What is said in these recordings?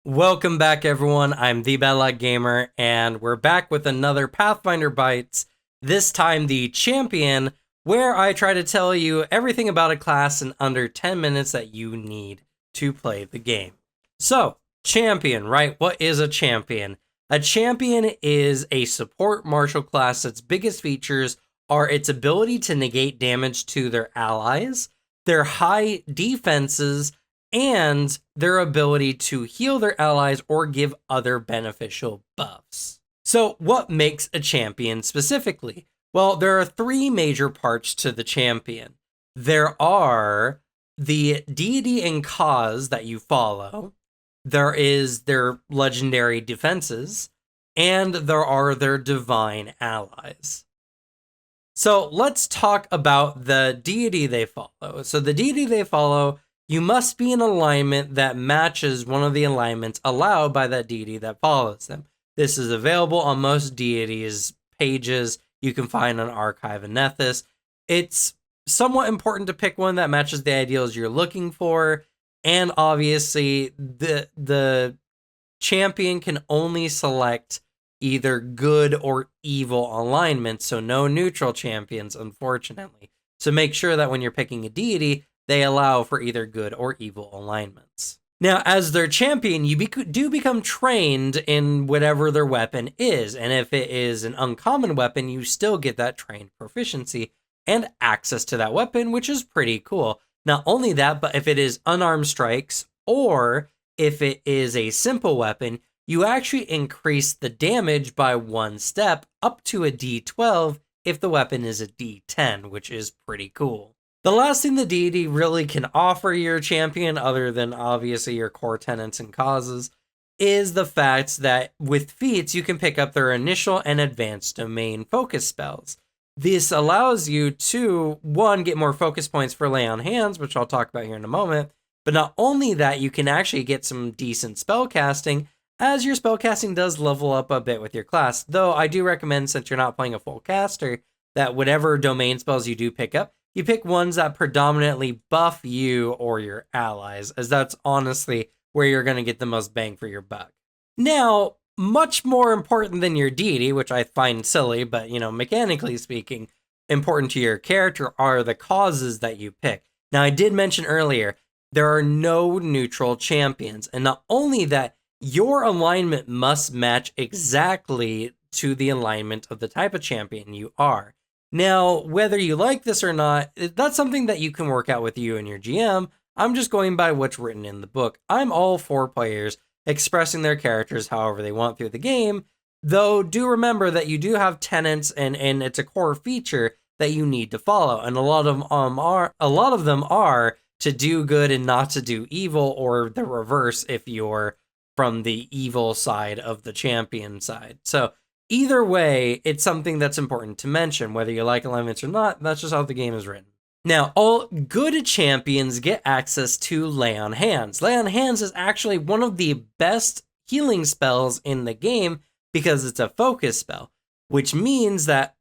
Welcome back, everyone. I'm the Bad Luck Gamer, and we're back with another Pathfinder Bites. This time, the Champion, where I try to tell you everything about a class in under 10 minutes that you need to play the game. So, Champion, right? What is a Champion? A Champion is a support martial class that's biggest features are its ability to negate damage to their allies, their high defenses, and their ability to heal their allies or give other beneficial buffs. So, what makes a champion specifically? Well, there are three major parts to the champion. There are the deity and cause that you follow, there is their legendary defenses, and there are their divine allies. So, let's talk about the deity they follow. So, the deity they follow, you must be in alignment that matches one of the alignments allowed by that deity that follows them. This is available on most deities' pages you can find on Archive and Nethys. It's somewhat important to pick one that matches the ideals you're looking for, and obviously the champion can only select either good or evil alignments, so no neutral champions, unfortunately. So make sure that when you're picking a deity, they allow for either good or evil alignments. Now, as their champion, you do become trained in whatever their weapon is, and if it is an uncommon weapon, you still get that trained proficiency and access to that weapon, which is pretty cool. Not only that, but if it is unarmed strikes, or if it is a simple weapon, you actually increase the damage by one step up to a D12 if the weapon is a D10, which is pretty cool. The last thing the deity really can offer your champion, other than obviously your core tenets and causes, is the fact that with feats, you can pick up their initial and advanced domain focus spells. This allows you to, one, get more focus points for lay on hands, which I'll talk about here in a moment, but not only that, you can actually get some decent spell casting, as your spell casting does level up a bit with your class, though I do recommend, since you're not playing a full caster, that whatever domain spells you do pick up, you pick ones that predominantly buff you or your allies, as that's honestly where you're going to get the most bang for your buck. Now, much more important than your deity, which I find silly, but, mechanically speaking, important to your character are the causes that you pick. Now, I did mention earlier, there are no neutral champions, and not only that, your alignment must match exactly to the alignment of the type of champion you are. Now, whether you like this or not, that's something that you can work out with you and your GM. I'm just going by what's written in the book. I'm all for players expressing their characters however they want through the game, though do remember that you do have tenets and it's a core feature that you need to follow, and a lot of them are to do good and not to do evil, or the reverse if you're from the evil side of the champion side. So either way, it's something that's important to mention, whether you like alignments or not. That's just how the game is written. Now, all good champions get access to Lay on Hands. Lay on Hands is actually one of the best healing spells in the game because it's a focus spell, which means that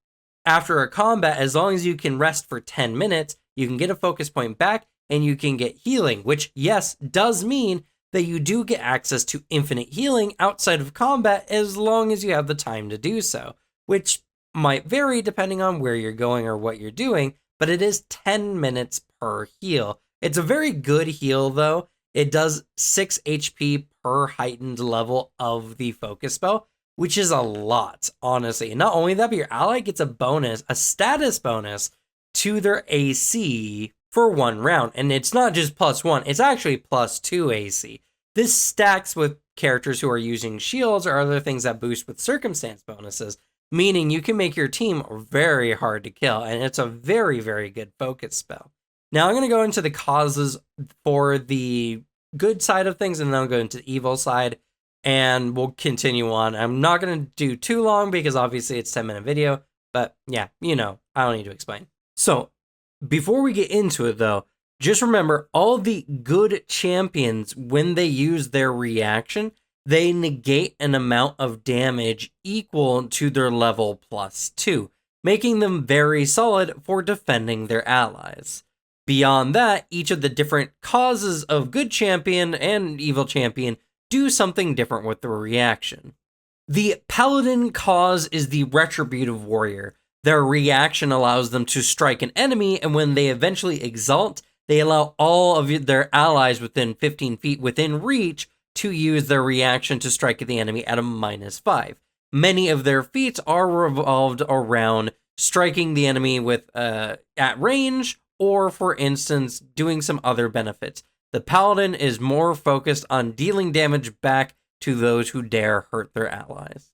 after a combat, as long as you can rest for 10 minutes, you can get a focus point back and you can get healing, which, yes, does mean that you do get access to infinite healing outside of combat as long as you have the time to do so, which might vary depending on where you're going or what you're doing, but it is 10 minutes per heal. It's a very good heal, though. It does 6 HP per heightened level of the focus spell, which is a lot, honestly. And not only that, but your ally gets a status bonus to their AC for one round. And it's not just +1, it's actually +2 AC. This stacks with characters who are using shields or other things that boost with circumstance bonuses, meaning you can make your team very hard to kill, and it's a very, very good focus spell. Now I'm going to go into the causes for the good side of things, and then I'll go into the evil side, and we'll continue on. I'm not going to do too long because obviously it's a 10-minute video, but yeah, I don't need to explain. So before we get into it, though, just remember, all the good champions, when they use their reaction, they negate an amount of damage equal to their level +2, making them very solid for defending their allies. Beyond that, each of the different causes of good champion and evil champion do something different with the reaction. The Paladin cause is the Retributive Warrior. Their reaction allows them to strike an enemy, and when they eventually exalt, they allow all of their allies within 15 feet within reach to use their reaction to strike the enemy at a -5. Many of their feats are revolved around striking the enemy with at range, or for instance, doing some other benefits. The Paladin is more focused on dealing damage back to those who dare hurt their allies.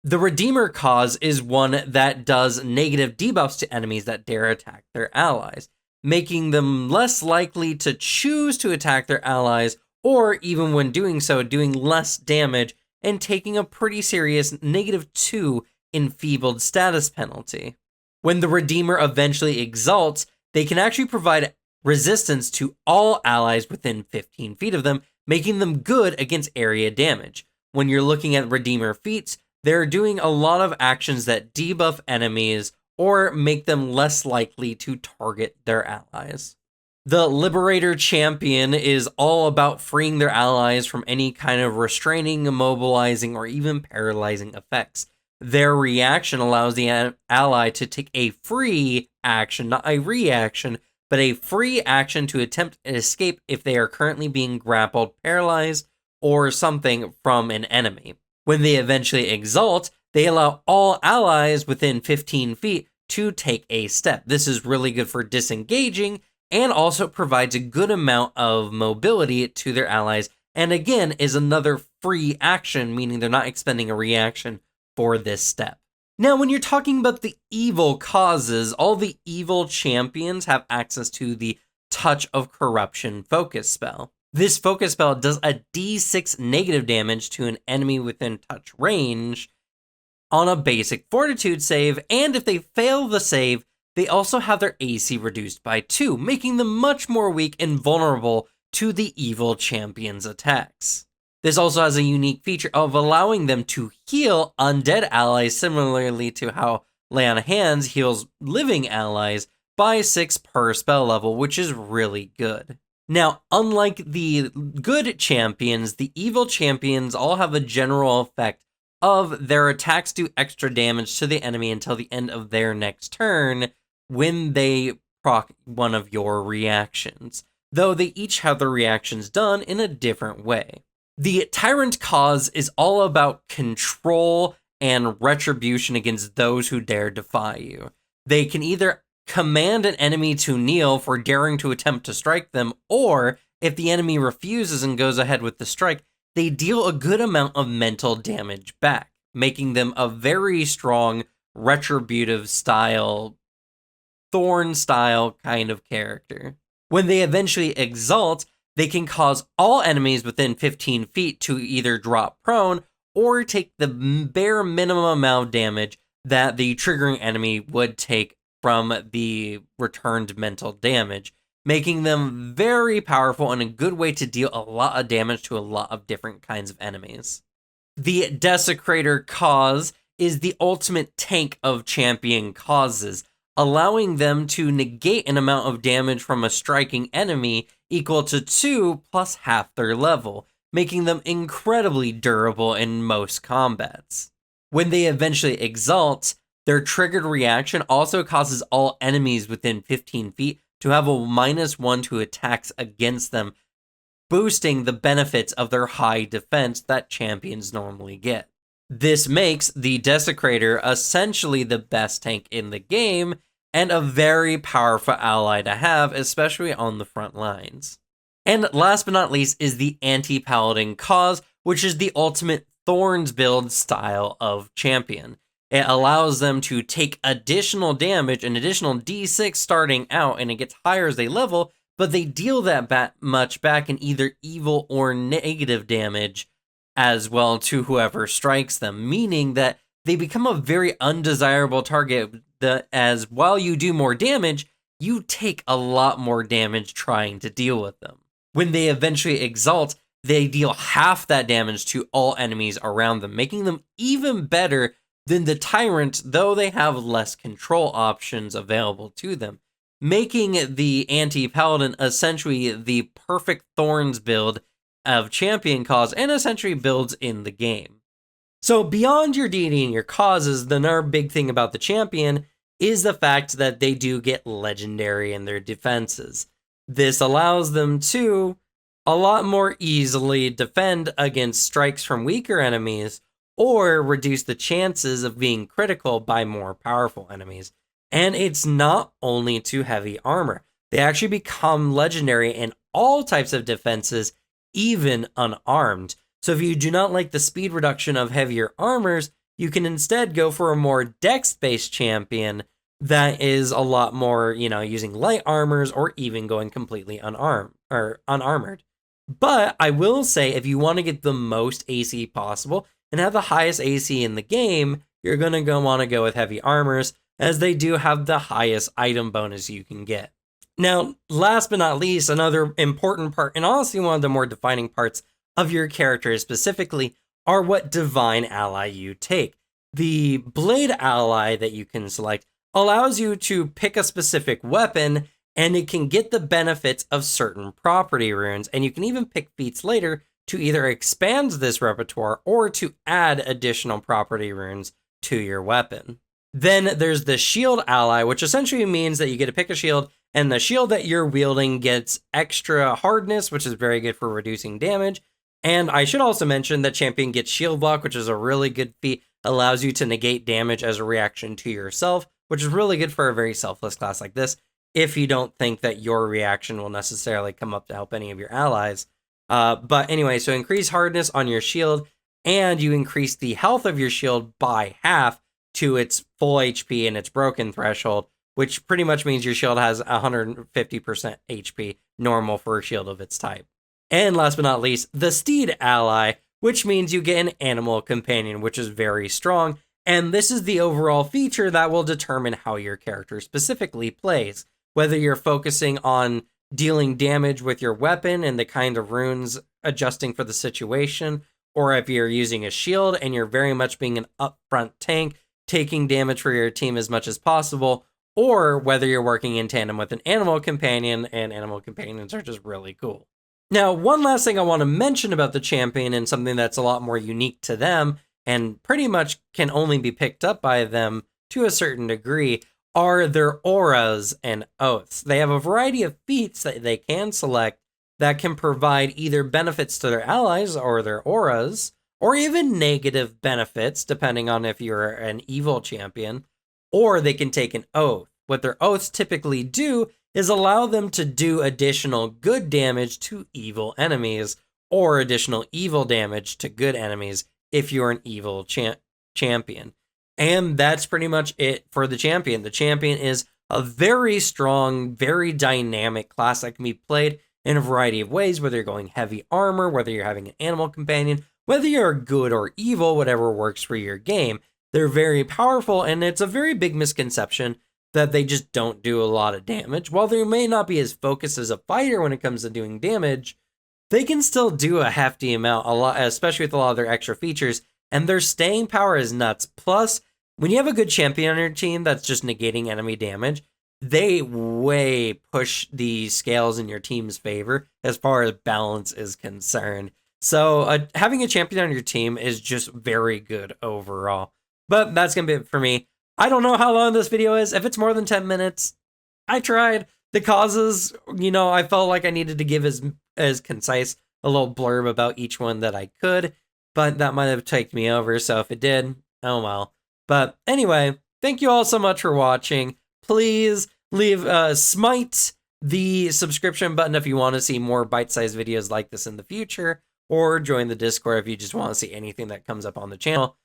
The Redeemer cause is one that does negative debuffs to enemies that dare attack their allies, making them less likely to choose to attack their allies, or even when doing so, doing less damage and taking a pretty serious -2 enfeebled status penalty. When the Redeemer eventually exalts, they can actually provide resistance to all allies within 15 feet of them, making them good against area damage. When you're looking at Redeemer feats, they're doing a lot of actions that debuff enemies or make them less likely to target their allies. The Liberator champion is all about freeing their allies from any kind of restraining, immobilizing, or even paralyzing effects. Their reaction allows the ally to take a free action, not a reaction, but a free action to attempt an escape if they are currently being grappled, paralyzed, or something from an enemy. When they eventually exalt, they allow all allies within 15 feet to take a step. This is really good for disengaging and also provides a good amount of mobility to their allies, and again is another free action, meaning they're not expending a reaction for this step. Now, when you're talking about the evil causes, all the evil champions have access to the Touch of Corruption focus spell. This focus spell does a d6 negative damage to an enemy within touch range on a basic fortitude save, and if they fail the save, they also have their AC reduced by 2, making them much more weak and vulnerable to the evil champion's attacks. This also has a unique feature of allowing them to heal undead allies, similarly to how Lay on Hands heals living allies, by 6 per spell level, which is really good. Now, unlike the good champions, the evil champions all have a general effect of their attacks do extra damage to the enemy until the end of their next turn when they proc one of your reactions, though they each have their reactions done in a different way. The Tyrant cause is all about control and retribution against those who dare defy you. They can either command an enemy to kneel for daring to attempt to strike them, or if the enemy refuses and goes ahead with the strike, they deal a good amount of mental damage back, making them a very strong retributive style, Thorn style kind of character. When they eventually exalt, they can cause all enemies within 15 feet to either drop prone or take the bare minimum amount of damage that the triggering enemy would take from the returned mental damage, making them very powerful and a good way to deal a lot of damage to a lot of different kinds of enemies. The Desecrator cause is the ultimate tank of champion causes, allowing them to negate an amount of damage from a striking enemy equal to 2 plus half their level, making them incredibly durable in most combats. When they eventually exalt, their triggered reaction also causes all enemies within 15 feet to have a -1 to attacks against them, boosting the benefits of their high defense that champions normally get. This makes the Desecrator essentially the best tank in the game, and a very powerful ally to have, especially on the front lines. And last but not least is the AntiPaladin cause, which is the ultimate Thorns build style of champion. It allows them to take additional damage, an additional d6 starting out, and it gets higher as they level, but they deal that much back in either evil or negative damage as well to whoever strikes them, meaning that they become a very undesirable target, as while you do more damage, you take a lot more damage trying to deal with them. When they eventually exalt, they deal half that damage to all enemies around them, making them even better than the Tyrant, though they have less control options available to them, making the AntiPaladin essentially the perfect Thorns build of champion cause and essentially builds in the game. So beyond your deity and your causes, the another big thing about the champion is the fact that they do get legendary in their defenses. This allows them to a lot more easily defend against strikes from weaker enemies or reduce the chances of being critical by more powerful enemies. And it's not only to heavy armor. They actually become legendary in all types of defenses, even unarmed. So if you do not like the speed reduction of heavier armors, you can instead go for a more dex-based champion that is a lot more, using light armors or even going completely unarmored. But I will say, if you want to get the most AC possible and have the highest AC in the game, you're going to want to go with heavy armors, as they do have the highest item bonus you can get. Now, last but not least, another important part, and honestly one of the more defining parts of your character specifically, are what divine ally you take. The blade ally that you can select allows you to pick a specific weapon, and it can get the benefits of certain property runes, and you can even pick feats later to either expand this repertoire or to add additional property runes to your weapon. Then there's the shield ally, which essentially means that you get to pick a shield, and the shield that you're wielding gets extra hardness, which is very good for reducing damage. And I should also mention that champion gets shield block, which is a really good feat, allows you to negate damage as a reaction to yourself, which is really good for a very selfless class like this, if you don't think that your reaction will necessarily come up to help any of your allies. But anyway, so increase hardness on your shield, and you increase the health of your shield by half to its full HP and its broken threshold, which pretty much means your shield has 150% HP, normal for a shield of its type. And last but not least, the steed ally, which means you get an animal companion, which is very strong. And this is the overall feature that will determine how your character specifically plays. Whether you're focusing on dealing damage with your weapon and the kind of runes adjusting for the situation, or if you're using a shield and you're very much being an upfront tank, taking damage for your team as much as possible, or whether you're working in tandem with an animal companion, and animal companions are just really cool. Now, one last thing I want to mention about the champion, and something that's a lot more unique to them, and pretty much can only be picked up by them to a certain degree, are their auras and oaths. They have a variety of feats that they can select that can provide either benefits to their allies or their auras, or even negative benefits, depending on if you're an evil champion, or they can take an oath. What their oaths typically do is allow them to do additional good damage to evil enemies, or additional evil damage to good enemies if you're an evil champion. And that's pretty much it for the champion. The champion is a very strong, very dynamic class that can be played in a variety of ways, whether you're going heavy armor, whether you're having an animal companion, whether you're good or evil, whatever works for your game. They're very powerful, and it's a very big misconception that they just don't do a lot of damage. While they may not be as focused as a fighter when it comes to doing damage, they can still do a hefty amount, a lot, especially with a lot of their extra features, and their staying power is nuts. Plus, when you have a good champion on your team that's just negating enemy damage, they way push the scales in your team's favor as far as balance is concerned. So having a champion on your team is just very good overall. But that's going to be it for me. I don't know how long this video is. If it's more than 10 minutes, I tried. The causes, I felt like I needed to give as concise a little blurb about each one that I could, but that might have taken me over, so if it did, oh well. But anyway, thank you all so much for watching. Please smite the subscription button if you want to see more bite-sized videos like this in the future, or join the Discord if you just want to see anything that comes up on the channel.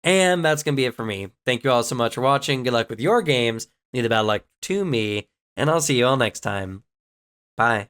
And that's going to be it for me. Thank you all so much for watching. Good luck with your games. Leave the bad luck to me. And I'll see you all next time. Bye.